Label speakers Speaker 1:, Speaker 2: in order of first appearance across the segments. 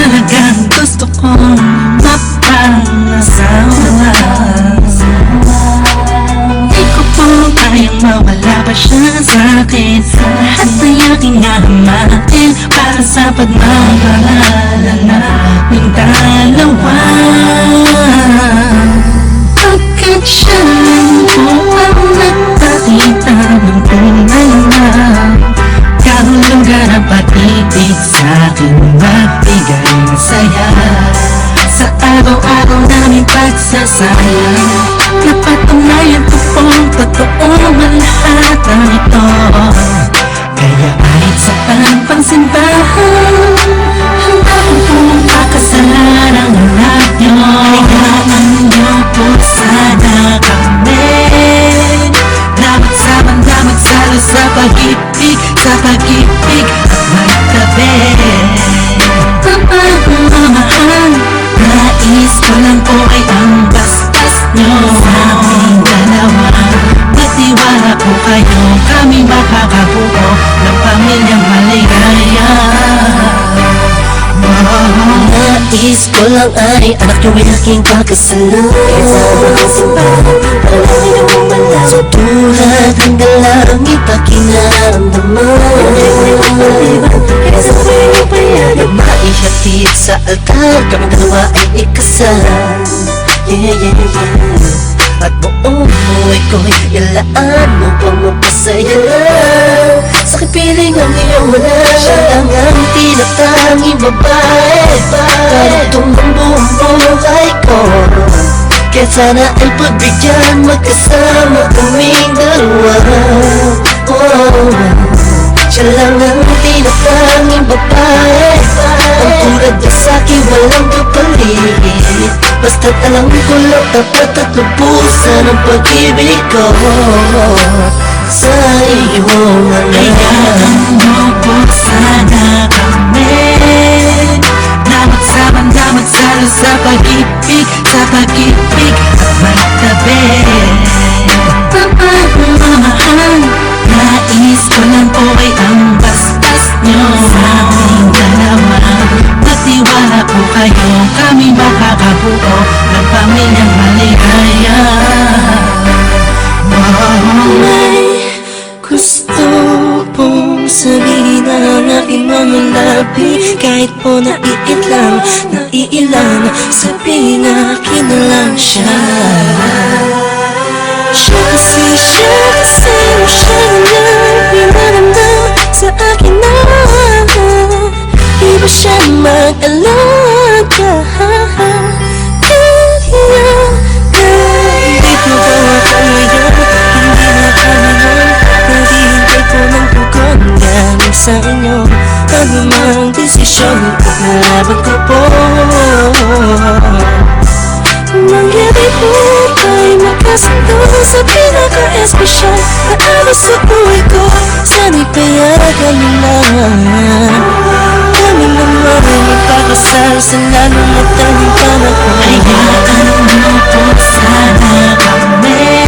Speaker 1: talagang gusto kong mapangasawa. Di ko po kayang mawala pa siya sa'kin. Lahat ay aking hahamakin para sa pagmamahala naming dalawa. Pagkat siya lang po ang nagpakita ng tunay na kahulugan ang pag-ibig sa'kin, magbigay ng saya sa araw-araw naming pagsasayang. Napatunayan ko pong totoo ang lahat ng ito. Kaya kahit sa pang-simbahan, handa ko pong pakasalan ang anak nyo. Hayaan nyo po sana kami na magsama-magsalo sa pag-ibig, sa pag-ibig at magtabi. Mahal, nais ko lang po ay ang bastas nyo sa aming dalawa. Magtiwala po kayo, kami makakabuo ng pamilyang maligaya.
Speaker 2: Nais ko lang ay anak nyo ay aking kakasalan. Kasama ang simbahan, panalangin ang umalan. Sa tulad hanggang langit aking naramdaman. Kaya sa mga payagan maihatid sa altar, kami dalawa ay ikasal. Yeah, yeah, yeah. At buong buhay ko'y ilaan mo pang mapasaya lang. Sa kipiling ang iyong wala, siya lang ang tinatanging babae. Karugtong ng buong buhay ko, kaya sana ay pagbigyan magkasama kaming dalawa. Oh, siya lang ang tinatanging babae. Ang tulad niya sa'kin walang kapalit. Basta't alam ko lang tapat at lubusan ang pag-ibig ko sa iyong anak.
Speaker 1: Hayaan mo po sana kami na magsama-magsalo sa pag-ibig, sa pag-ibig at magtabi. Mahal, nais ko lang po ay ang bastas nyo sa aming dalawa. Magtiwala po kayo, kami makakabuo ng pamilyang maligaya.
Speaker 2: May gusto pong sabihin ang aking mga labi. Kahit po naiilang, sabihin akin na lang siya. Siya kasi siya na pinanamdam sa akin na iba siya mag-alaga. Hindi po ba ako ngayon, hindi na kami nun. Naghihintay ko ng tugon galing sa inyo. Ano mang desisyon, ipaglalaban ko po. Mangyari po tayo magkasundo sa pinaka-espesyal na araw sa buhay ko. Sana'y payagan mo na kami naman ay magpakasal sa lalong matanging panahon.
Speaker 1: Hayaan mo po sana kami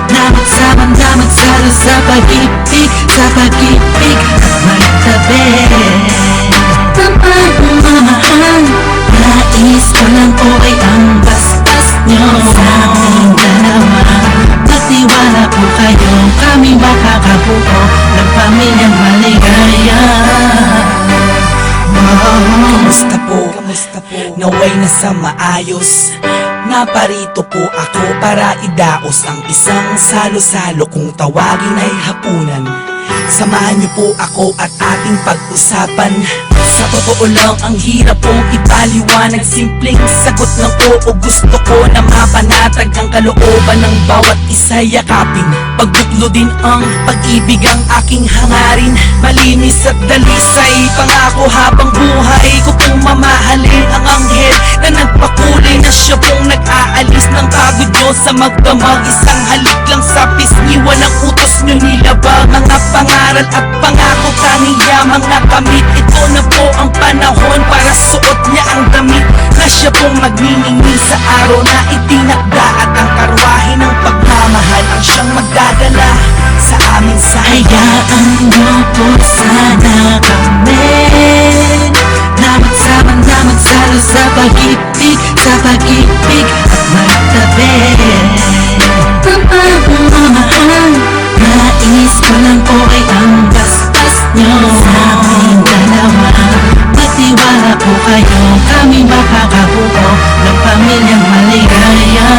Speaker 1: na magsama-magsalo sa pag-ibig, sa pag-ibig at magtabi. Mahal, nais ko lang po ay ang bastas nyo sa aming dalawa. Magtiwala po kayo, kami makakabuo ng pamilyang maligaya.
Speaker 3: Kamusta po? Naway nasa maayos. Naparito po ako para idaos ang isang salo-salo kung tawagin ay hapunan. Samahan niyo po ako at ating pag-usapan. Sa totoo lang ang hirap pong ipaliwanag. Simpleng sagot ng oo, gusto ko na mapanatag ang kalooban ng bawat isa yakapin. Pagbuklo din ang pag-ibig ang aking hangarin. Malinis at dalisay, pangako habang buhay ko pong mamahalin ang anghel na nagpakulay na siya pong nag-aalis ng pagod nyo sa magdamag. Isang halik lang sa pisngi, walang utos nyo nilabag. Mga pangaral at pangako tanging yamang nakamit. Ito na po ang panahon para suot niya ang damit na siya pong magniningning sa araw na itinakda. At ang karwahe ng pagmamahal ang siyang magdadala sa aming sahaya.
Speaker 1: Hayaan mo po sana kami na magsama po kayo, kami makakabuo ng pamilyang maligaya.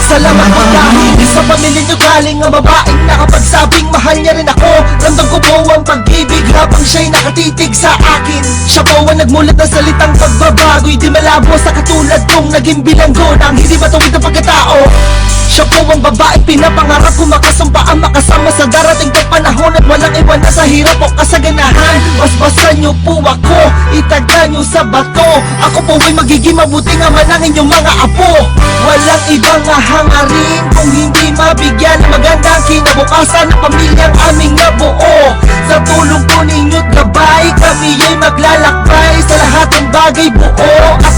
Speaker 4: Salamat po dahil sa pamilya nyo galing ang babaeng nakapagsabing mahal niya rin ako. Ramdam ko po ang pag-ibig habang siya'y nakatitig sa akin. Siya po ang nagmulat ng salitang pagbabago'y di malabo sa katulad kong naging bilanggo ng hindi matuwid na pagkatao. Siya po ang babaeng pinapangarap ko makasumpa ang makasama sa darating na panahon at walang iwan na sa hirap o kasaganahan. Basbasan niyo po ako, itaga niyo sa bato. Ako po ay magiging mabuting ama ng inyong mga apo. Walang ibang hangarin kung hindi mabigyan ng magandang kinabukasan ng pamilyang aming nabuo. Sa tulong po ninyo't gabay, kami ay maglalakbay sa lahat ng bagay buo